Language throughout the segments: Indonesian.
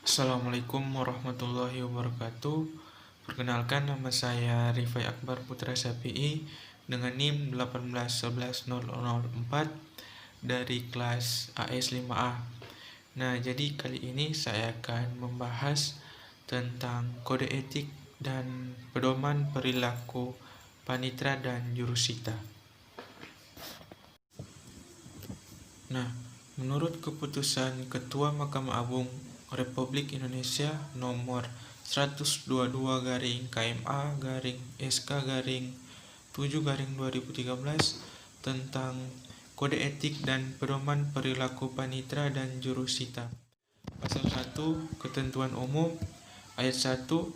Assalamualaikum warahmatullahi wabarakatuh. Perkenalkan, nama saya Rifai Akbar Putra Syafi'i dengan NIM 1811004 dari kelas AS 5A. Nah, jadi kali ini saya akan membahas tentang kode etik dan pedoman perilaku panitra dan jurusita. Nah, menurut keputusan Ketua Mahkamah Agung Republik Indonesia nomor 122/KMA/SK/7/2013 tentang kode etik dan pedoman perilaku panitra dan jurusita. Pasal 1 Ketentuan Umum ayat 1,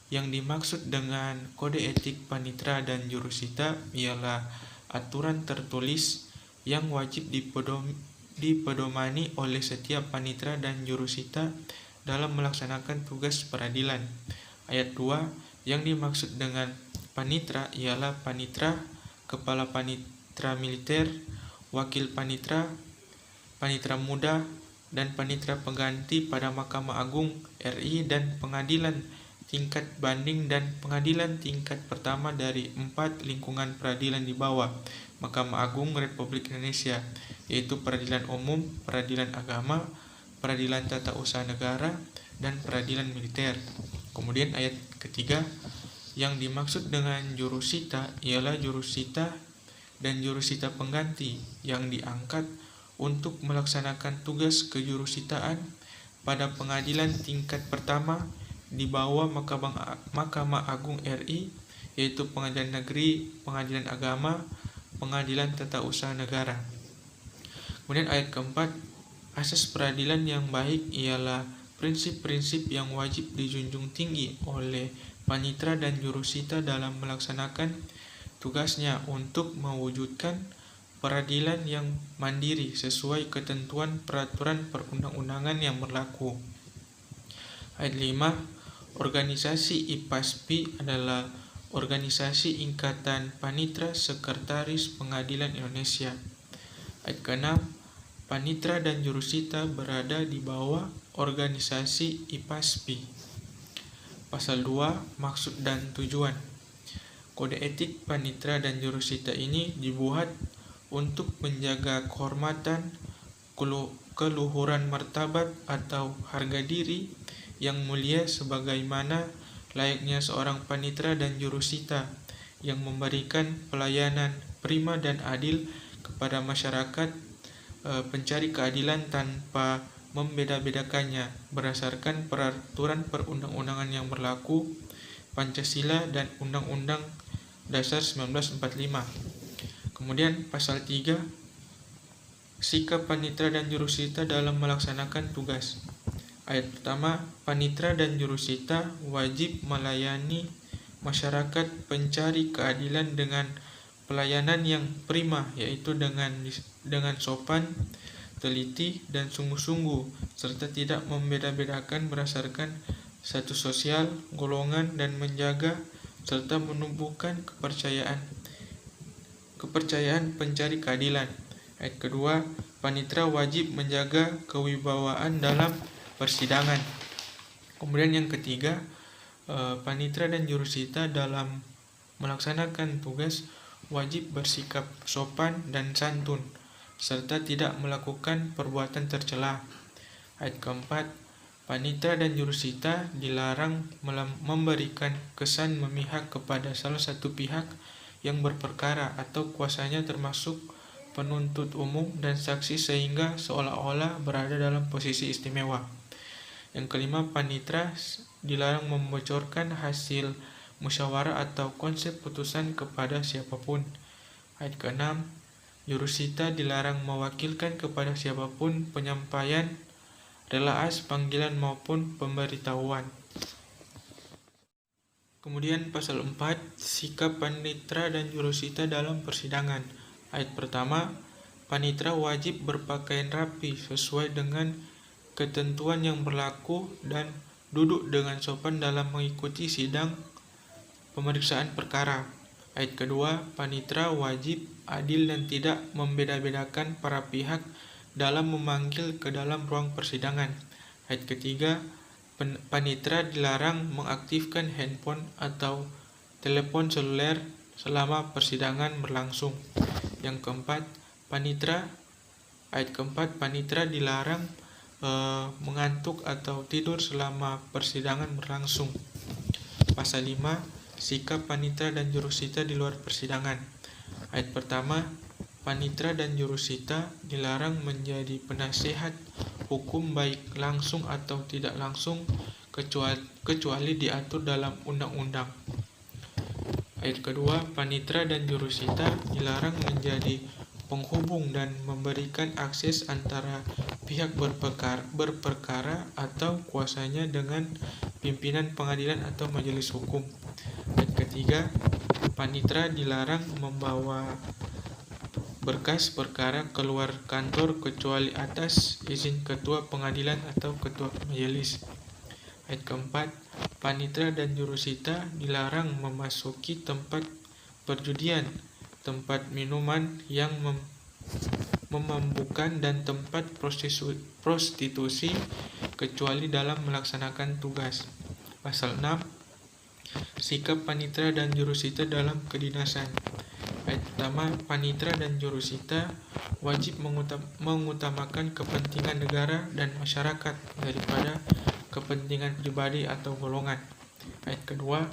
yang dimaksud dengan kode etik panitra dan jurusita ialah aturan tertulis yang wajib dipedomani oleh setiap panitra dan jurusita dalam melaksanakan tugas peradilan. Ayat 2, yang dimaksud dengan panitra ialah panitra, kepala panitra militer, wakil panitra, panitra muda, dan panitra pengganti pada Mahkamah Agung RI dan pengadilan tingkat banding dan pengadilan tingkat pertama dari 4 lingkungan peradilan di bawah Mahkamah Agung Republik Indonesia, yaitu Peradilan Umum, Peradilan Agama, Peradilan Tata Usaha Negara, dan Peradilan Militer. Kemudian ayat ketiga, yang dimaksud dengan jurusita ialah jurusita dan jurusita pengganti yang diangkat untuk melaksanakan tugas kejurusitaan pada pengadilan tingkat pertama di bawah Mahkamah Agung RI, yaitu Pengadilan Negeri, Pengadilan Agama, Pengadilan Tata Usaha Negara. Kemudian ayat keempat, asas peradilan yang baik ialah prinsip-prinsip yang wajib dijunjung tinggi oleh panitra dan jurusita dalam melaksanakan tugasnya untuk mewujudkan peradilan yang mandiri sesuai ketentuan peraturan perundang-undangan yang berlaku. Ayat 5, organisasi IPASPI adalah organisasi Ikatan Panitra Sekretaris Pengadilan Indonesia. Ayat ke-6, panitra dan jurusita berada di bawah organisasi IPASPI. Pasal 2, maksud dan tujuan. Kode etik panitra dan jurusita ini dibuat untuk menjaga kehormatan, keluhuran martabat atau harga diri yang mulia sebagaimana layaknya seorang panitra dan jurusita yang memberikan pelayanan prima dan adil kepada masyarakat pencari keadilan tanpa membeda-bedakannya berdasarkan peraturan perundang-undangan yang berlaku, Pancasila dan Undang-Undang Dasar 1945. Kemudian pasal 3, sikap panitra dan jurusita dalam melaksanakan tugas. Ayat pertama, panitra dan jurusita wajib melayani masyarakat pencari keadilan dengan pelayanan yang prima, yaitu dengan sopan, teliti, dan sungguh-sungguh, serta tidak membeda-bedakan berdasarkan status sosial, golongan, dan menjaga serta menumbuhkan kepercayaan pencari keadilan. Ayat kedua, panitra wajib menjaga kewibawaan dalam persidangan. Kemudian yang ketiga, panitra dan jurusita dalam melaksanakan tugas wajib bersikap sopan dan santun serta tidak melakukan perbuatan tercela. Ayat keempat, panitra dan jurusita dilarang memberikan kesan memihak kepada salah satu pihak yang berperkara atau kuasanya termasuk penuntut umum dan saksi sehingga seolah-olah berada dalam posisi istimewa. Yang kelima, panitra dilarang membocorkan hasil musyawarah atau konsep putusan kepada siapapun. Ayat ke-6, jurusita dilarang mewakilkan kepada siapapun penyampaian relaas, panggilan maupun pemberitahuan. Kemudian pasal 4, sikap panitra dan jurusita dalam persidangan. Ayat pertama, panitra wajib berpakaian rapi sesuai dengan ketentuan yang berlaku dan duduk dengan sopan dalam mengikuti sidang pemeriksaan perkara. Ayat kedua, panitra wajib adil dan tidak membeda-bedakan para pihak dalam memanggil ke dalam ruang persidangan. Ayat ketiga, Panitera dilarang mengaktifkan handphone atau telepon seluler selama persidangan berlangsung. Yang keempat, ayat keempat, panitera dilarang mengantuk atau tidur selama persidangan berlangsung. Pasal 5, sikap panitera dan jurusita di luar persidangan. Ayat pertama, panitera dan jurusita dilarang menjadi penasehat hukum baik langsung atau tidak langsung kecuali diatur dalam undang-undang. Ayat kedua, panitera dan jurusita dilarang menjadi penghubung dan memberikan akses antara pihak berperkara atau kuasanya dengan pimpinan pengadilan atau majelis hukum. Ayat ketiga, panitera dilarang membawa berkas perkara keluar kantor kecuali atas izin ketua pengadilan atau ketua majelis. Ayat keempat, panitera dan jurusita dilarang memasuki tempat perjudian, tempat minuman yang memabukkan dan tempat prostitusi kecuali dalam melaksanakan tugas. Pasal 6, sikap panitera dan jurusita dalam kedinasan. Ayat pertama, panitera dan jurusita wajib mengutamakan kepentingan negara dan masyarakat daripada kepentingan pribadi atau golongan. Ayat kedua,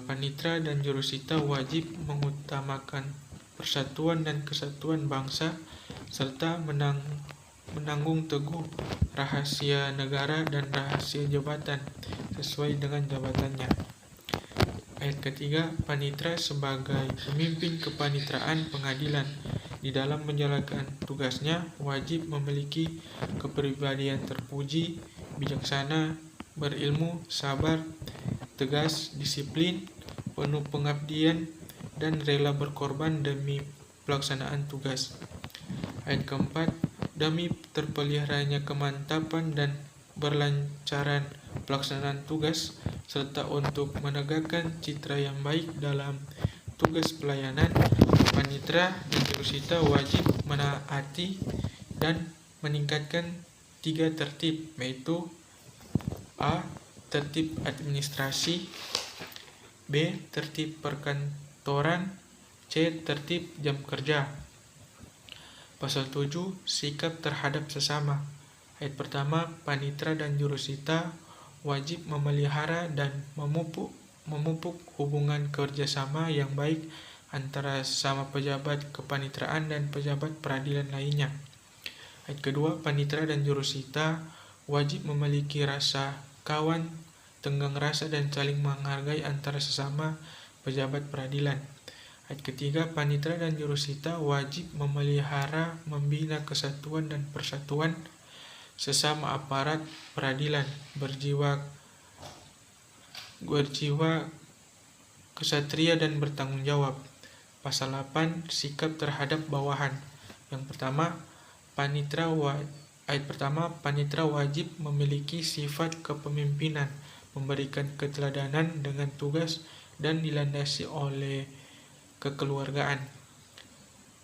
panitera dan jurusita wajib mengutamakan persatuan dan kesatuan bangsa serta menanggung teguh rahasia negara dan rahasia jabatan sesuai dengan jabatannya. Ayat ketiga, panitera sebagai pemimpin kepaniteraan pengadilan di dalam menjalankan tugasnya wajib memiliki kepribadian terpuji, bijaksana, berilmu, sabar, tegas, disiplin, penuh pengabdian, dan rela berkorban demi pelaksanaan tugas. Ayat keempat, demi terpeliharanya kemantapan dan berlancaran pelaksanaan tugas, serta untuk menegakkan citra yang baik dalam tugas pelayanan, panitera dan jurusita wajib menaati dan meningkatkan 3 tertib, yaitu A. Tertib administrasi, B. Tertib perkantoran, C. Tertib jam kerja. Pasal 7, sikap terhadap sesama. Ayat pertama, panitera dan jurusita wajib memelihara dan memupuk hubungan kerjasama yang baik antara sesama pejabat kepaniteraan dan pejabat peradilan lainnya. Ayat kedua, panitera dan jurusita wajib memiliki rasa kawan, tenggang rasa, dan saling menghargai antara sesama pejabat peradilan. Ayat ketiga, panitera dan jurusita wajib memelihara, membina kesatuan dan persatuan sesama aparat peradilan, berjiwa kesatria dan bertanggung jawab. Pasal 8, sikap terhadap bawahan. Yang pertama, ayat pertama, panitera wajib memiliki sifat kepemimpinan, memberikan keteladanan dengan tugas, dan dilandasi oleh kekeluargaan.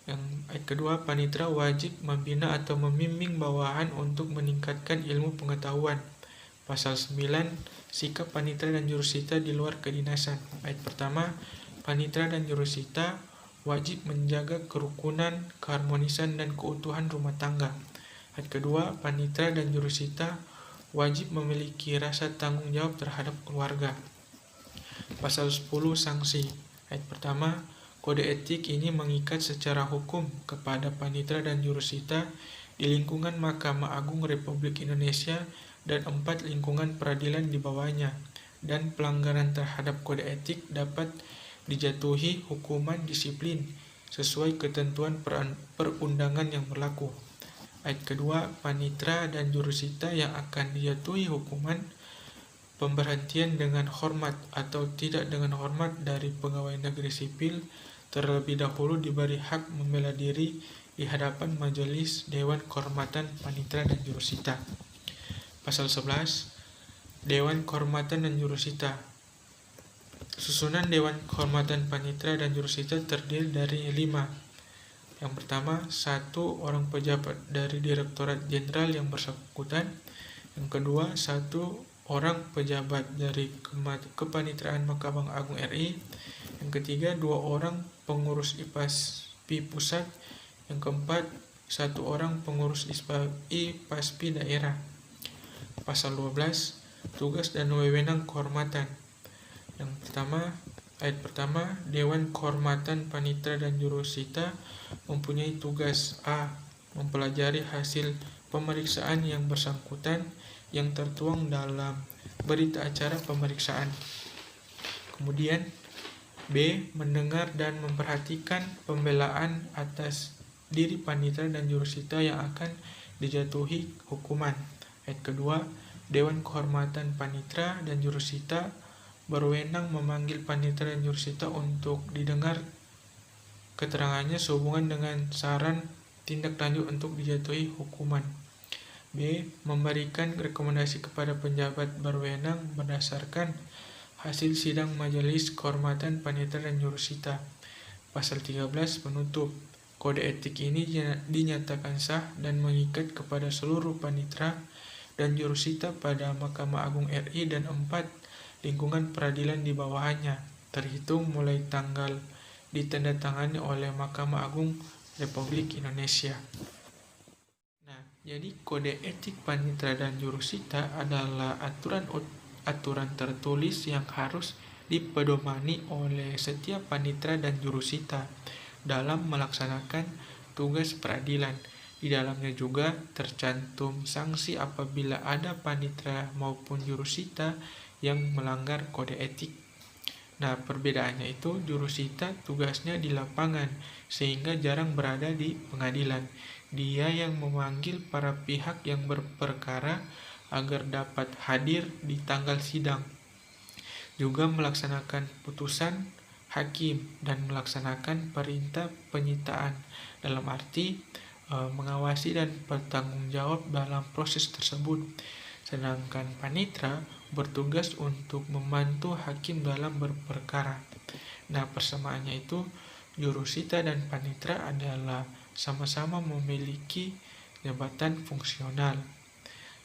Yang ayat kedua, panitera wajib membina atau membimbing bawahan untuk meningkatkan ilmu pengetahuan. Pasal 9, sikap panitera dan jurusita di luar kedinasan. Ayat pertama, panitera dan jurusita wajib menjaga kerukunan, keharmonisan, dan keutuhan rumah tangga. Ayat kedua, panitera dan jurusita wajib memiliki rasa tanggung jawab terhadap keluarga. Pasal 10, sanksi. Ayat pertama, kode etik ini mengikat secara hukum kepada panitera dan jurusita di lingkungan Mahkamah Agung Republik Indonesia dan 4 lingkungan peradilan di bawahnya, dan pelanggaran terhadap kode etik dapat dijatuhi hukuman disiplin sesuai ketentuan perundangan yang berlaku. Ayat kedua, panitera dan jurusita yang akan dijatuhi hukuman pemberhentian dengan hormat atau tidak dengan hormat dari pegawai negeri sipil terlebih dahulu diberi hak membela diri di hadapan Majelis Dewan Kehormatan Panitera dan Jurusita. Pasal 11, Dewan Kehormatan dan Jurusita. Susunan Dewan Kehormatan Panitera dan Jurusita terdiri dari 5. Yang pertama, 1 orang pejabat dari Direktorat Jenderal yang bersangkutan. Yang kedua, 1 orang pejabat dari Kepanitraan Mahkamah Agung RI. Yang ketiga, 2 orang pengurus IPASPI pusat. Yang keempat, 1 orang pengurus IPASPI daerah. Pasal 12, tugas dan wewenang kehormatan. Yang pertama, ayat pertama, Dewan Kehormatan Panitra dan Jurusita mempunyai tugas A. Mempelajari hasil pemeriksaan yang bersangkutan yang tertuang dalam berita acara pemeriksaan. Kemudian B. Mendengar dan memperhatikan pembelaan atas diri panitra dan jurusita yang akan dijatuhi hukuman. Ayat kedua, Dewan Kehormatan Panitra dan Jurusita berwenang memanggil panitra dan jurusita untuk didengar keterangannya sehubungan dengan saran tindak lanjut untuk dijatuhi hukuman. B. Memberikan rekomendasi kepada penjabat berwenang berdasarkan hasil sidang Majelis Kehormatan Panitra dan Jurusita. Pasal 13 penutup. Kode etik ini dinyatakan sah dan mengikat kepada seluruh panitra dan jurusita pada Mahkamah Agung RI dan 4 lingkungan peradilan di bawahnya, terhitung mulai tanggal ditandatangani oleh Mahkamah Agung Republik Indonesia. Nah, jadi kode etik panitra dan jurusita adalah aturan tertulis yang harus dipedomani oleh setiap panitra dan jurusita dalam melaksanakan tugas peradilan. Di dalamnya juga tercantum sanksi apabila ada panitra maupun jurusita yang melanggar kode etik. Nah, perbedaannya itu jurusita tugasnya di lapangan sehingga jarang berada di pengadilan. Dia yang memanggil para pihak yang berperkara agar dapat hadir di tanggal sidang. Juga melaksanakan putusan hakim dan melaksanakan perintah penyitaan dalam arti mengawasi dan bertanggung jawab dalam proses tersebut. Sedangkan panitra bertugas untuk membantu hakim dalam berperkara. Nah, persamaannya itu jurusita dan panitra adalah sama-sama memiliki jabatan fungsional.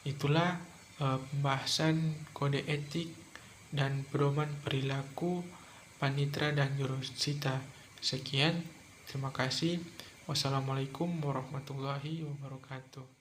Itulah pembahasan kode etik dan pedoman perilaku panitra dan jurusita. Sekian, terima kasih. Wassalamualaikum warahmatullahi wabarakatuh.